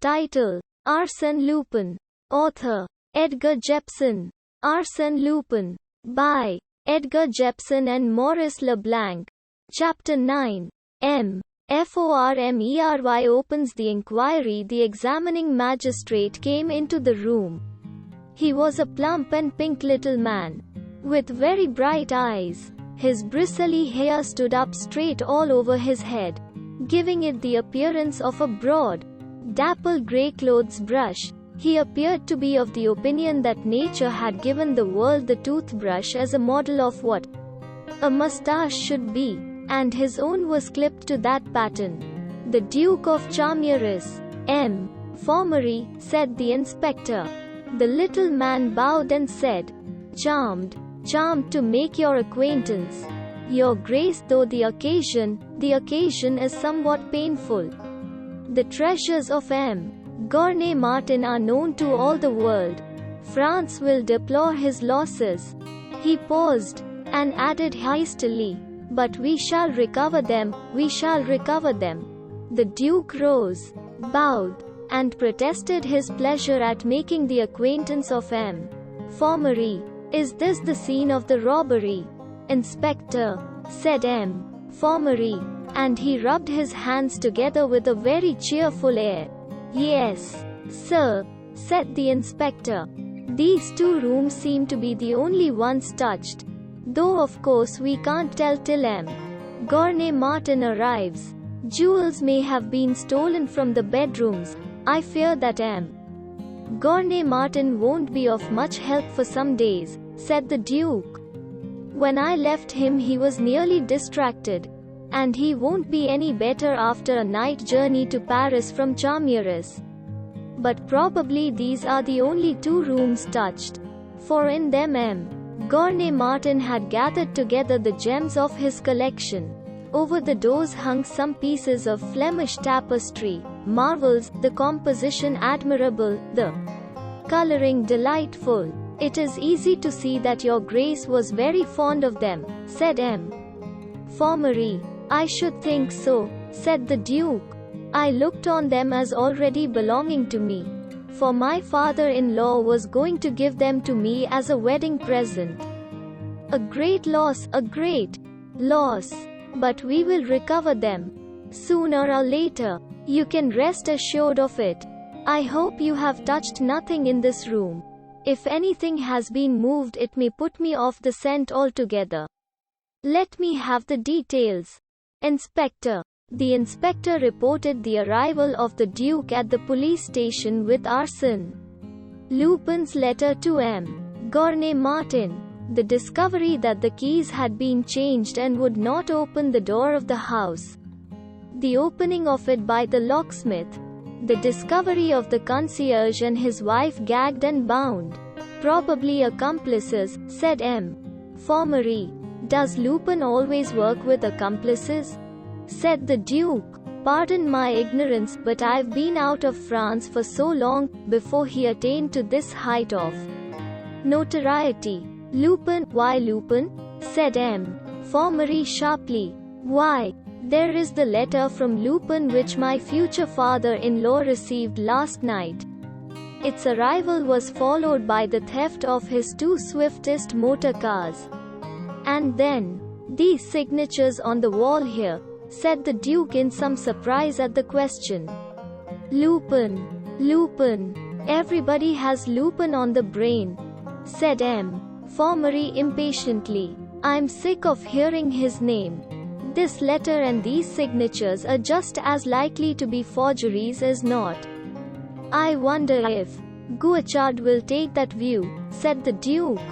Title: Arsène Lupin. Author: Edgar Jepson. Arsène Lupin. By Edgar Jepson and Maurice Leblanc. Chapter 9. FORMERY opens the inquiry. The examining magistrate came into the room. He was a plump and pink little man, with very bright eyes. His bristly hair stood up straight all over his head, giving it the appearance of a broad, dapple grey clothes brush. He appeared to be of the opinion that nature had given the world the toothbrush as a model of what a moustache should be, and his own was clipped to that pattern. "The Duke of Charmieres, FORMERY," said the inspector. The little man bowed and said, "Charmed to make your acquaintance, Your Grace, though the occasion is somewhat painful. The treasures of Gournay Martin are known to all the world. France will deplore his losses." He paused, and added hastily, "But we shall recover them, we shall recover them." The Duke rose, bowed, and protested his pleasure at making the acquaintance of FORMERY. "Is this the scene of the robbery, Inspector?" said FORMERY, and he rubbed his hands together with a very cheerful air. "Yes, sir," said the inspector. "These two rooms seem to be the only ones touched, though of course we can't tell till Gournay Martin arrives. Jewels may have been stolen from the bedrooms. I fear that Gournay Martin won't be of much help for some days," said the Duke. "When I left him he was nearly distracted, and he won't be any better after a night journey to Paris from Charmieres. But probably these are the only two rooms touched, for in them Gournay Martin had gathered together the gems of his collection. Over the doors hung some pieces of Flemish tapestry, marvels, the composition admirable, the coloring delightful. It is easy to see that your Grace was very fond of them," said FORMERY. "I should think so," said the Duke. "I looked on them as already belonging to me, for my father-in-law was going to give them to me as a wedding present. A great loss, but we will recover them, sooner or later. You can rest assured of it. I hope you have touched nothing in this room. If anything has been moved it may put me off the scent altogether. Let me have the details, Inspector." The inspector reported the arrival of the Duke at the police station with Arsène Lupin's letter to Gournay Martin, the discovery that the keys had been changed and would not open the door of the house, the opening of it by the locksmith, the discovery of the concierge and his wife gagged and bound, probably accomplices, said FORMERY. "Does Lupin always work with accomplices?" said the Duke. "Pardon my ignorance, but I've been out of France for so long, before he attained to this height of notoriety." "Lupin? Why Lupin?" said FORMERY sharply. "Why, there is the letter from Lupin which my future father-in-law received last night. Its arrival was followed by the theft of his two swiftest motor cars. And then, these signatures on the wall here," said the Duke in some surprise at the question. Lupin. Everybody has Lupin on the brain," said FORMERY impatiently. "I'm sick of hearing his name. This letter and these signatures are just as likely to be forgeries as not. I wonder if Qcera will take that view," said the Duke.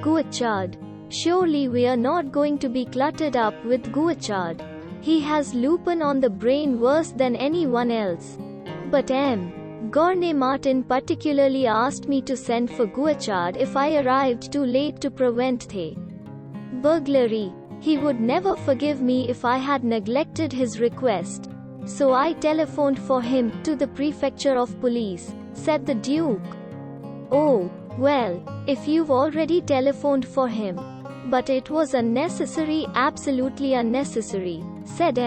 "Qcera? Surely we are not going to be cluttered up with Qcera. He has Lupin on the brain worse than anyone else. But Gournay Martin particularly asked me to send for Qcera if I arrived too late to prevent the burglary. He would never forgive me if I had neglected his request. So I telephoned for him, to the prefecture of police," said the Duke. "Oh, well, if you've already telephoned for him. But it was unnecessary, absolutely unnecessary," said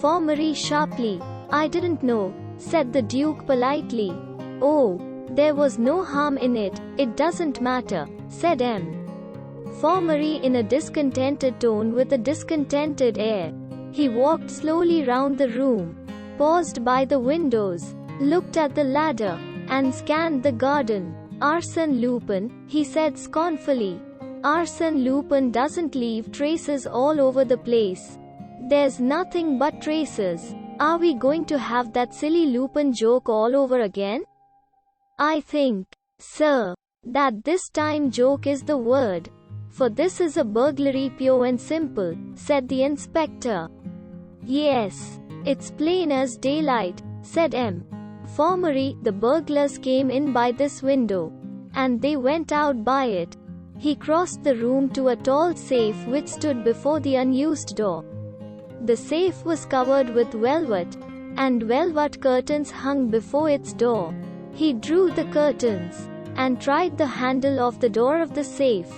FORMERY sharply. "I didn't know. said the Duke politely. Oh, there was no harm in it, it doesn't matter, said Formery in a discontented tone with a discontented air. He walked slowly round the room, paused by the windows, looked at the ladder, and scanned the garden. Arsène Lupin, he said scornfully. Arsène Lupin doesn't leave traces all over the place. There's nothing but traces. Are we going to have that silly Lupin joke all over again? I think, sir, that this time joke is the word. For this is a burglary pure and simple, said the inspector. Yes, it's plain as daylight, said Formery. The burglars came in by this window, and they went out by it. He crossed the room to a tall safe which stood before the unused door. The safe was covered with velvet, and velvet curtains hung before its door. He drew the curtains, and tried the handle of the door of the safe.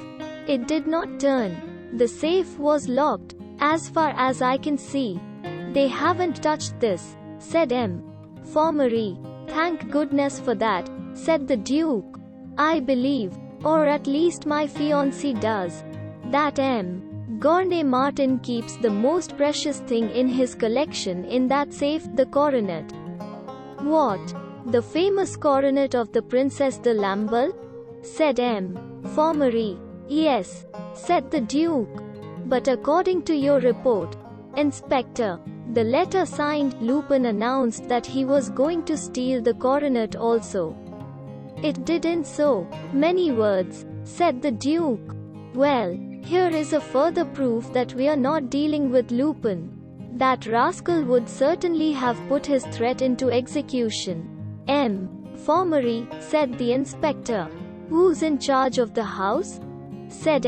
It did not turn. The safe was locked, as far as I can see. They haven't touched this, said Formery. Thank goodness for that, said the Duke. I believe, or at least my fiancé does, that Gournay Martin keeps the most precious thing in his collection in that safe, the coronet. What? The famous coronet of the Princess de Lamballe? Said Formery. Yes, said the Duke. But according to your report, Inspector, the letter signed Lupin announced that he was going to steal the coronet also. It didn't so many words, said the Duke. Well, here is a further proof that we are not dealing with Lupin. That rascal would certainly have put his threat into execution. Formery, said the inspector. Who's in charge of the house? Said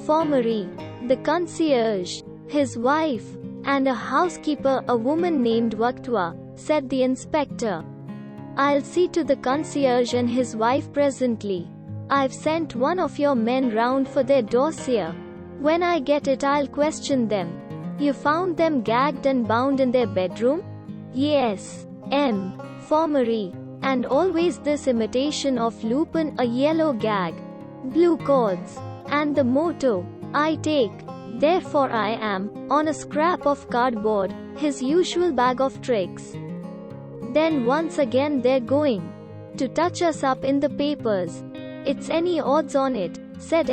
Formery. The concierge, his wife, and a housekeeper, a woman named Waktua, said the inspector. I'll see to the concierge and his wife presently. I've sent one of your men round for their dossier. When I get it, I'll question them. You found them gagged and bound in their bedroom? Yes, Formery. And always this imitation of Lupin, a yellow gag, blue cords, and the motto, I take, therefore I am, on a scrap of cardboard, his usual bag of tricks. Then once again they're going to touch us up in the papers. It's any odds on it, said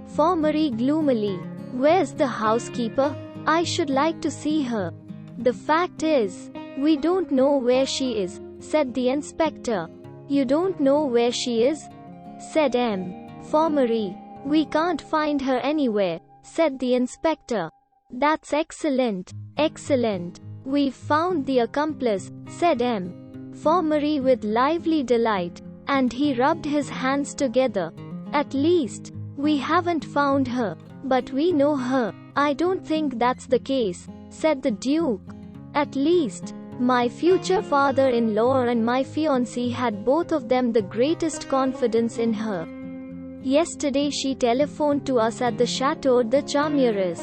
Formery gloomily. Where's the housekeeper? I should like to see her. The fact is, we don't know where she is, said the inspector. You don't know where she is? Said Formery. We can't find her anywhere, said the inspector. That's excellent, excellent. We've found the accomplice, said Formery with lively delight, and he rubbed his hands together. At least, we haven't found her, but we know her. I don't think that's the case, said the Duke. At least, my future father-in-law and my fiancé had both of them the greatest confidence in her. Yesterday she telephoned to us at the Chateau de Charmieres.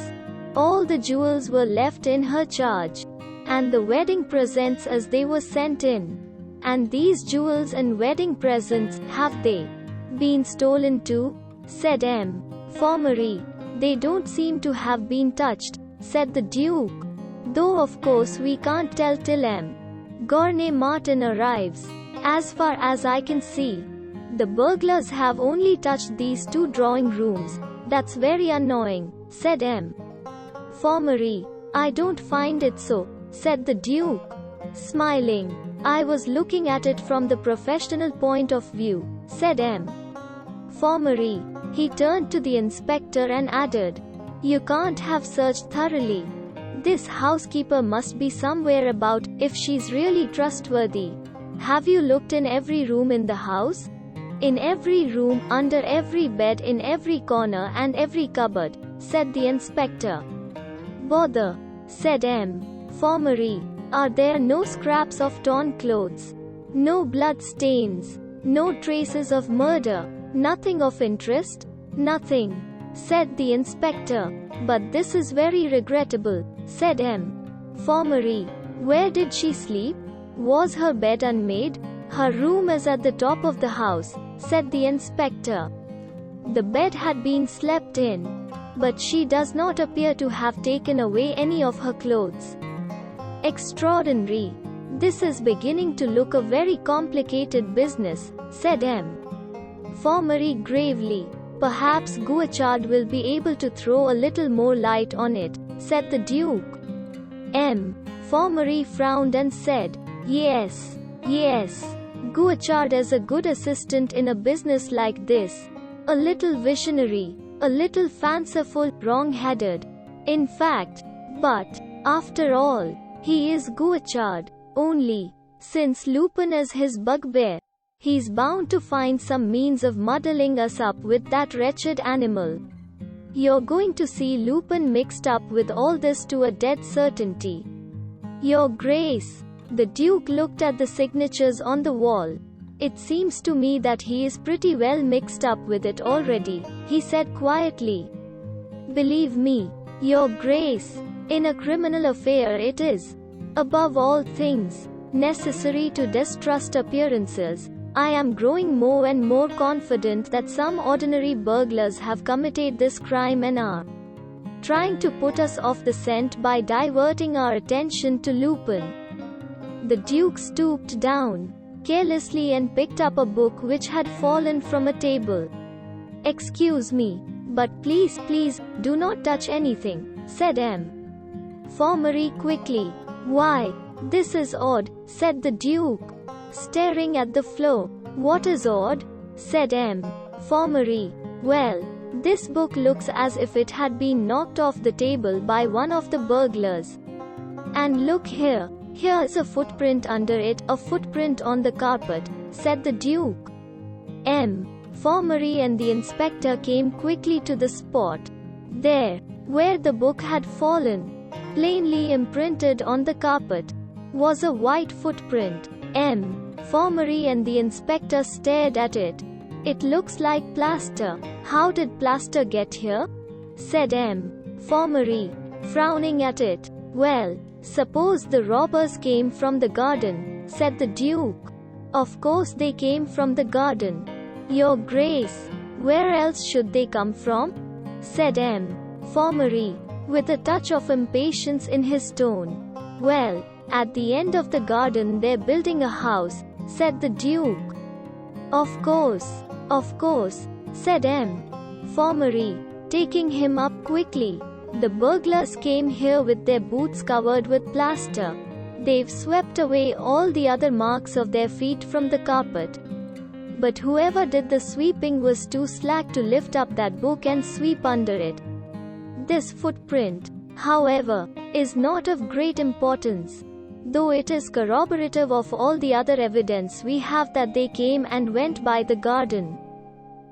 All the jewels were left in her charge, and the wedding presents as they were sent in. And these jewels and wedding presents, have they been stolen too? Said Formery. They don't seem to have been touched, said the Duke. Though of course we can't tell till Gournay Martin arrives. As far as I can see, the burglars have only touched these two drawing rooms. That's very annoying, said Formery. I don't find it so, said the Duke, smiling. I was looking at it from the professional point of view, said Formery. He turned to the inspector and added, You can't have searched thoroughly. This housekeeper must be somewhere about, if she's really trustworthy. Have you looked in every room in the house? In every room, under every bed, in every corner and every cupboard, said the inspector. Bother, said Formery. Are there no scraps of torn clothes? No blood stains? No traces of murder? Nothing of interest? Nothing, said the inspector. But this is very regrettable, said Formery. Where did she sleep? Was her bed unmade? Her room is at the top of the house, said the inspector. The bed had been slept in, but she does not appear to have taken away any of her clothes. Extraordinary. This is beginning to look a very complicated business, said M. FORMERY gravely. Perhaps Qcera will be able to throw a little more light on it, said the Duke. M. FORMERY frowned and said, Yes. Qcera is a good assistant in a business like this. A little visionary, a little fanciful, wrong-headed. In fact, but, after all, he is Qcera. Only, since Lupin is his bugbear, he's bound to find some means of muddling us up with that wretched animal. You're going to see Lupin mixed up with all this to a dead certainty. Your Grace. The Duke looked at the signatures on the wall. It seems to me that he is pretty well mixed up with it already, he said quietly. Believe me, Your Grace, in a criminal affair it is, above all things, necessary to distrust appearances. I am growing more and more confident that some ordinary burglars have committed this crime and are trying to put us off the scent by diverting our attention to Lupin. The Duke stooped down carelessly and picked up a book which had fallen from a table. Excuse me, but please, do not touch anything, said M. FORMERY quickly. Why, this is odd, said the Duke, staring at the floor. What is odd? Said M. FORMERY. Well, this book looks as if it had been knocked off the table by one of the burglars. And look here. Here is a footprint under it, a footprint on the carpet, said the Duke. M. FORMERY and the inspector came quickly to the spot. There, where the book had fallen, plainly imprinted on the carpet, was a white footprint. M. FORMERY and the inspector stared at it. It looks like plaster. How did plaster get here? Said M. FORMERY, frowning at it. Well, suppose the robbers came from the garden, said the Duke. Of course they came from the garden. Your Grace, where else should they come from? Said M. FORMERY, with a touch of impatience in his tone. Well, at the end of the garden they're building a house, said the Duke. Of course, said M. FORMERY, taking him up quickly. The burglars came here with their boots covered with plaster. They've swept away all the other marks of their feet from the carpet. But whoever did the sweeping was too slack to lift up that book and sweep under it. This footprint, however, is not of great importance, though it is corroborative of all the other evidence we have that they came and went by the garden.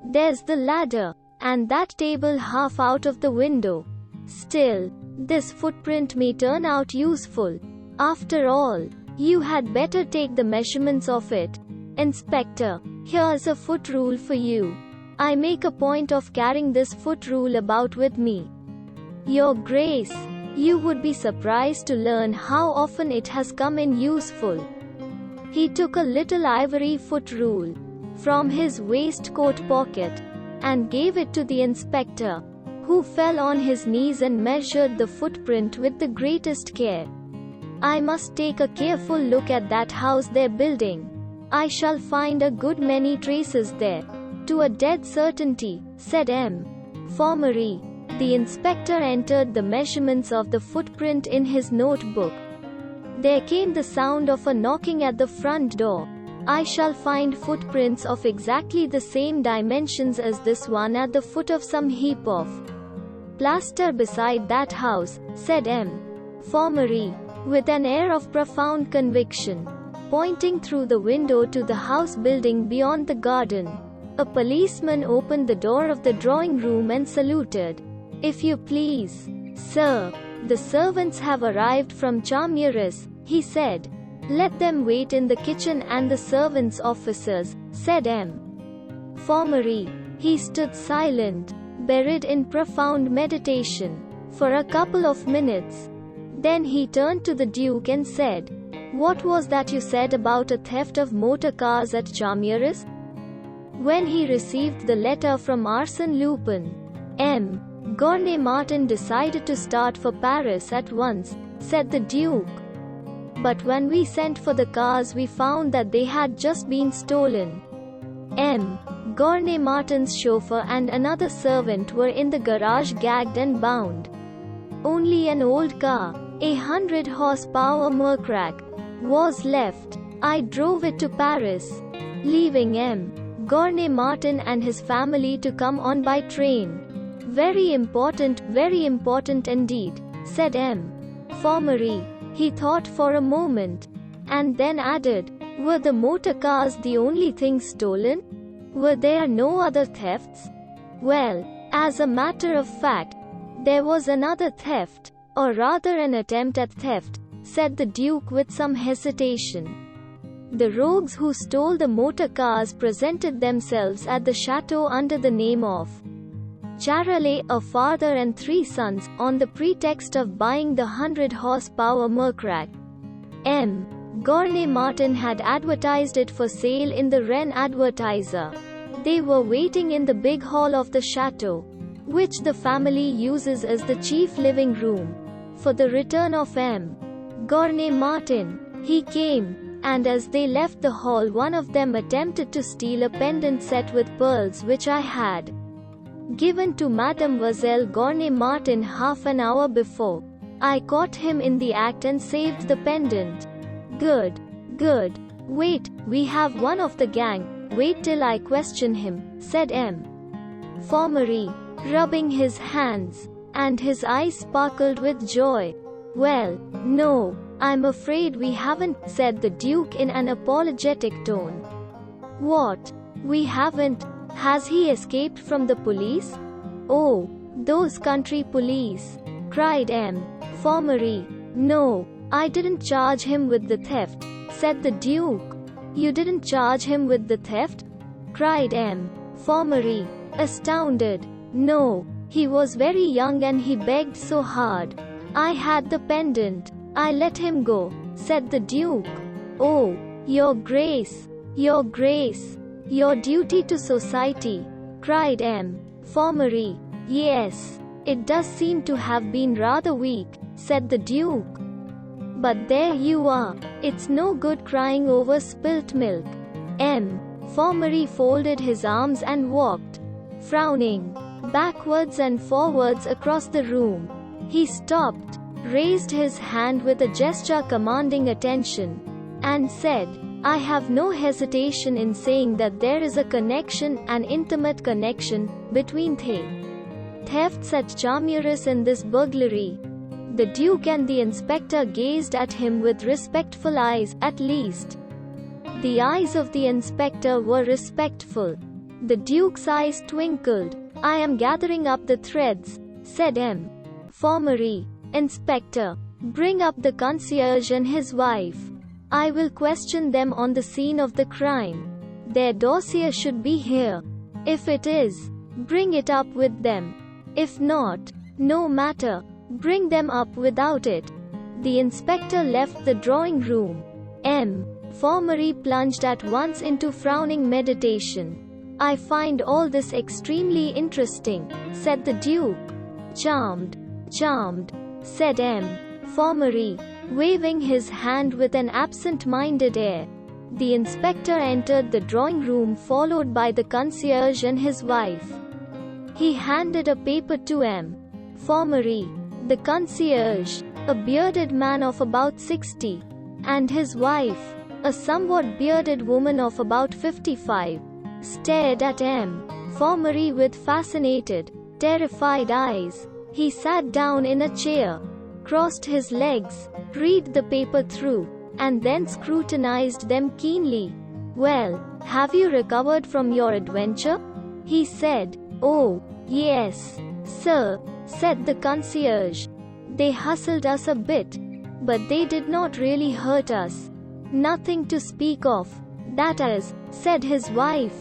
There's the ladder, and that table half out of the window. Still, this footprint may turn out useful. After all, you had better take the measurements of it. Inspector, here's a foot rule for you. I make a point of carrying this foot rule about with me. Your Grace, you would be surprised to learn how often it has come in useful. He took a little ivory foot rule from his waistcoat pocket and gave it to the inspector, who fell on his knees and measured the footprint with the greatest care. I must take a careful look at that house they're building. I shall find a good many traces there, to a dead certainty, said M. FORMERY. The inspector entered the measurements of the footprint in his notebook. There came the sound of a knocking at the front door. I shall find footprints of exactly the same dimensions as this one at the foot of some heap of plaster beside that house, said M. FORMERY, with an air of profound conviction, pointing through the window to the house building beyond the garden. A policeman opened the door of the drawing room and saluted. If you please, sir, the servants have arrived from Charmieres, he said. Let them wait in the kitchen and the servants' officers, said M. FORMERY. He stood silent, buried in profound meditation, for a couple of minutes. Then he turned to the Duke and said, What was that you said about a theft of motor cars at Charmieres? When he received the letter from Arsène Lupin, M. Gournay Martin decided to start for Paris at once, said the Duke. But when we sent for the cars we found that they had just been stolen. M. Gournay Martin's chauffeur and another servant were in the garage gagged and bound. Only an old car, a 100-horsepower Mercrac, was left. I drove it to Paris, leaving M. Gournay Martin and his family to come on by train. Very important indeed, said M. FORMERY. He thought for a moment, and then added, were the motor cars the only things stolen? Were there no other thefts? Well, as a matter of fact, there was another theft, or rather an attempt at theft, said the Duke with some hesitation. The rogues who stole the motor cars presented themselves at the chateau under the name of Qcera, a father and 3 sons, on the pretext of buying the 100-horsepower Mercrac. M. Gournay Martin had advertised it for sale in the Rennes Advertiser. They were waiting in the big hall of the chateau, which the family uses as the chief living room, for the return of M. Gournay Martin. He came, and as they left the hall one of them attempted to steal a pendant set with pearls which I had given to Mademoiselle Gournay Martin half an hour before. I caught him in the act and saved the pendant. Good. Good. Wait, we have one of the gang. Wait till I question him, said M. FORMERY, rubbing his hands, and his eyes sparkled with joy. Well, no, I'm afraid we haven't, said the Duke in an apologetic tone. What? We haven't? Has he escaped from the police? Oh, those country police, cried M. FORMERY. No, I didn't charge him with the theft, said the Duke. You didn't charge him with the theft? Cried M. FORMERY, astounded. No, he was very young and he begged so hard. I had the pendant. I let him go, said the Duke. Oh, Your Grace, Your Grace, your duty to society, cried M. FORMERY. Yes, it does seem to have been rather weak, said the Duke. But there you are, it's no good crying over spilt milk. M. FORMERY folded his arms and walked, frowning, backwards and forwards across the room. He stopped, raised his hand with a gesture commanding attention, and said, I have no hesitation in saying that there is a connection, an intimate connection, between thefts at Charmieres and this burglary. The Duke and the inspector gazed at him with respectful eyes, at least. The eyes of the inspector were respectful. The Duke's eyes twinkled. I am gathering up the threads, said M. FORMERY. Inspector, bring up the concierge and his wife. I will question them on the scene of the crime. Their dossier should be here. If it is, bring it up with them. If not, no matter, bring them up without it. The inspector left the drawing room. M. FORMERY plunged at once into frowning meditation. I find all this extremely interesting, said the Duke. Charmed, said M. FORMERY, waving his hand with an absent-minded air. The inspector entered the drawing room followed by the concierge and his wife. He handed a paper to M. FORMERY. The concierge, a bearded man of about 60, and his wife, a somewhat bearded woman of about 55, stared at M. FORMERY with fascinated, terrified eyes. He sat down in a chair, crossed his legs, read the paper through, and then scrutinized them keenly. Well, have you recovered from your adventure? He said. Oh, yes, sir, said the concierge. They hustled us a bit, but they did not really hurt us. Nothing to speak of, that is, said his wife.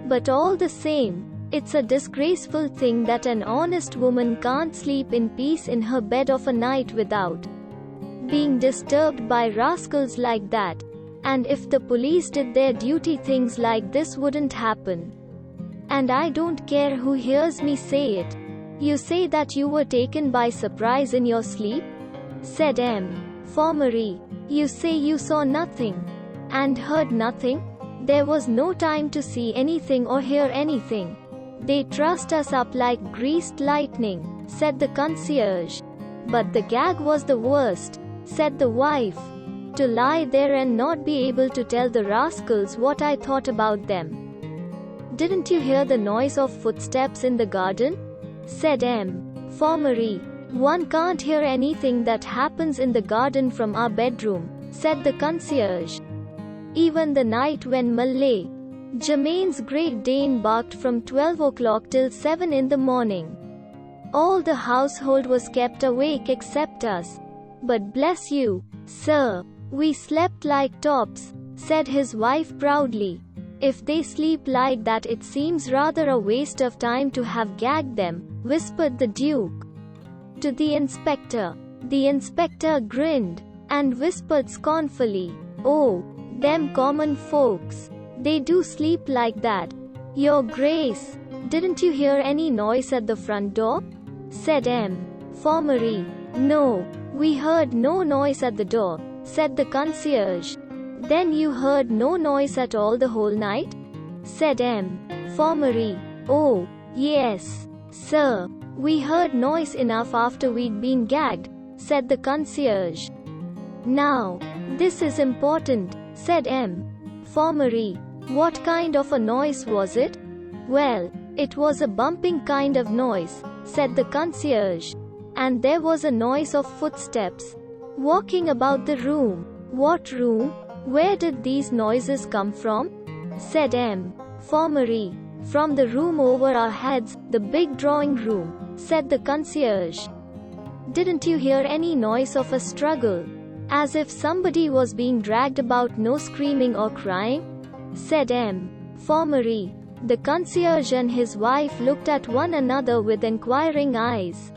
But all the same, it's a disgraceful thing that an honest woman can't sleep in peace in her bed of a night being disturbed by rascals like that. And if the police did their duty, things like this wouldn't happen. And I don't care who hears me say it. You say that you were taken by surprise in your sleep? Said FORMERY. You say you saw nothing and heard nothing? There was no time to see anything or hear anything. They trussed us up like greased lightning, said the concierge. But the gag was the worst, said the wife. To lie there and not be able to tell the rascals what I thought about them. Didn't you hear the noise of footsteps in the garden? Said FORMERY. One can't hear anything that happens in the garden from our bedroom, said the concierge. Even the night when Malay, Jermaine's Great Dane, barked from 12 o'clock till 7 in the morning. All the household was kept awake except us. But bless you, sir, we slept like tops, said his wife proudly. If they sleep like that, it seems rather a waste of time to have gagged them, whispered the Duke to the inspector. The inspector grinned and whispered scornfully, "Oh, them common folks. They do sleep like that. Your Grace, didn't you hear any noise at the front door?" Said FORMERY. No, we heard no noise at the door, said the concierge. Then you heard no noise at all the whole night? Said FORMERY. Oh, yes, sir. We heard noise enough after we'd been gagged, said the concierge. Now, this is important, said FORMERY. What kind of a noise was it? Well, it was a bumping kind of noise, said the concierge. And there was a noise of footsteps walking about the room. What room? Where did these noises come from? Said FORMERY. From the room over our heads, the big drawing room, said the concierge. Didn't you hear any noise of a struggle? As if somebody was being dragged about, no screaming or crying? Said FORMERY. The concierge and his wife looked at one another with inquiring eyes.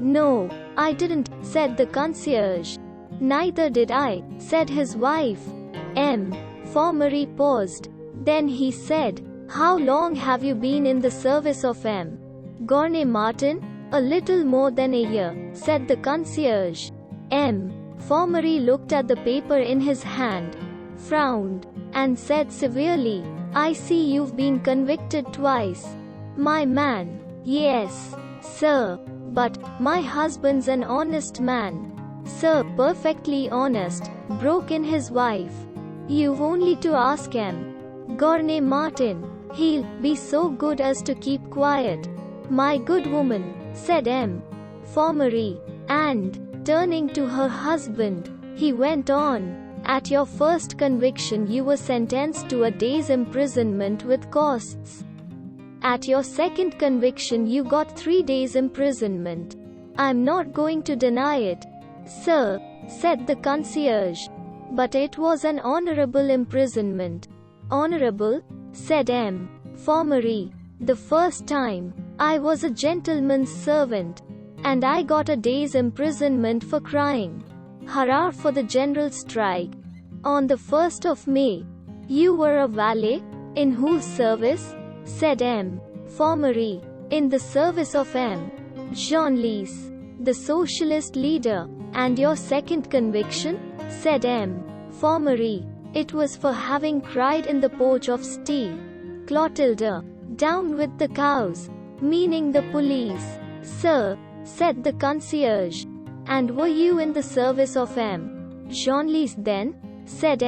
No, I didn't, said the concierge. Neither did I, said his wife. FORMERY paused. Then he said, How long have you been in the service of Gournay Martin? A little more than a year, said the concierge. FORMERY looked at the paper in his hand, frowned, and said severely, I see you've been convicted twice. My man. Yes, sir. But, my husband's an honest man. Sir, perfectly honest, broke in his wife. You've only to ask Gournay Martin. He'll be so good as to keep quiet. My good woman, said FORMERY. And, turning to her husband, he went on, at your first conviction you were sentenced to a day's imprisonment with costs. At your second conviction you got 3 days imprisonment. I'm not going to deny it, sir, said the concierge. But it was an honorable imprisonment. Honorable? Said FORMERY. The first time, I was a gentleman's servant. And I got a day's imprisonment for crying. Hurrah for the general strike. On the 1st of May. You were a valet? In whose service? Said FORMERY. In the service of Jean-Lys, the socialist leader. And your second conviction? Said FORMERY. It was for having cried in the porch of steel. Clotilde. Down with the cows. Meaning the police. Sir, said the concierge. And were you in the service of Jean-Lys then? Said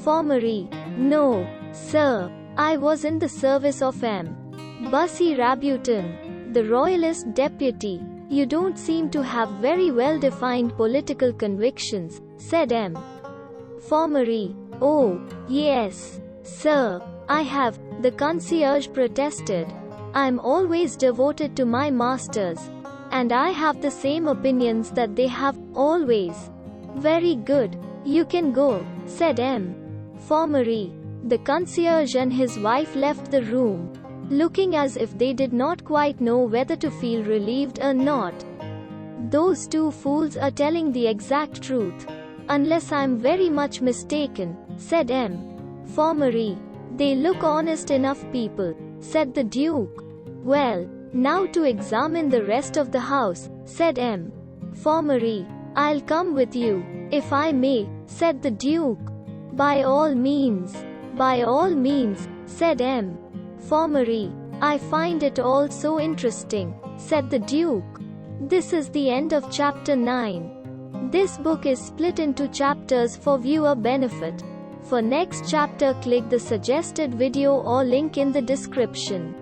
FORMERY. No, sir. I was in the service of Bussy Rabutin, the royalist deputy. You don't seem to have very well-defined political convictions, said FORMERY. Oh, yes, sir, I have, the concierge protested. I'm always devoted to my masters. And I have the same opinions that they have, always. Very good. You can go, said FORMERY. The concierge and his wife left the room, looking as if they did not quite know whether to feel relieved or not. Those two fools are telling the exact truth. Unless I'm very much mistaken, said M. Formery. They look honest enough people, said the Duke. Well, now to examine the rest of the house, said M. Formery. I'll come with you, if I may, said the Duke. By all means. By all means, said M. Formery. I find it all so interesting, said the Duke. This is the end of chapter 9. This book is split into chapters for viewer benefit. For next chapter, click the suggested video or link in the description.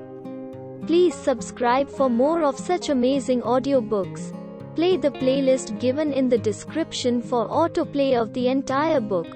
Please subscribe for more of such amazing audiobooks. Play the playlist given in the description for autoplay of the entire book.